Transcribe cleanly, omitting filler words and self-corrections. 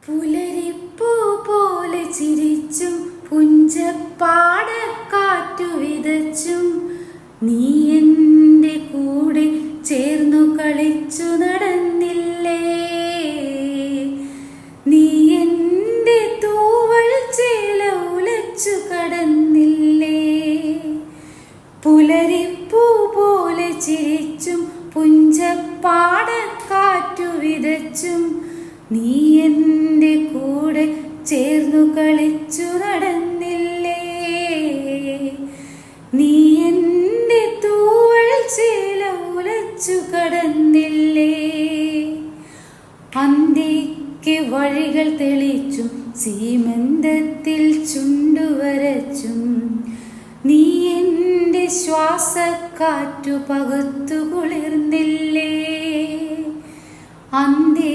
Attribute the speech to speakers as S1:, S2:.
S1: പുലരിപ്പൂ പോലെ ചിരിച്ചും പുഞ്ചപ്പാടക്കാറ്റു വിതച്ചും നീ എൻ്റെ കൂടെ ചേർന്നു കളിച്ചു നടന്നില്ലേ. നീ എൻ്റെ തൂവൽ ചേല ഉലച്ചു കടന്നില്ലേ. പുലരിപ്പൂ പോലെ ചിരിച്ചും പുഞ്ചപ്പാടക്കാറ്റു വിതച്ചും നീ എൻ്റെ കൂടെ ചേർന്നു കളിച്ചു നടന്നില്ലേ. നീ എൻ്റെ തൂവൽ ചേല ഉലച്ചു കടന്നില്ലേ. അന്തിക്ക് വഴികൾ തെളിച്ചും സീമന്തത്തിൽ ചുണ്ടുവരച്ചും നീ എൻ്റെ ശ്വാസക്കാറ്റു പകുത്തു കുളിർന്നില്ലേ. അന്തി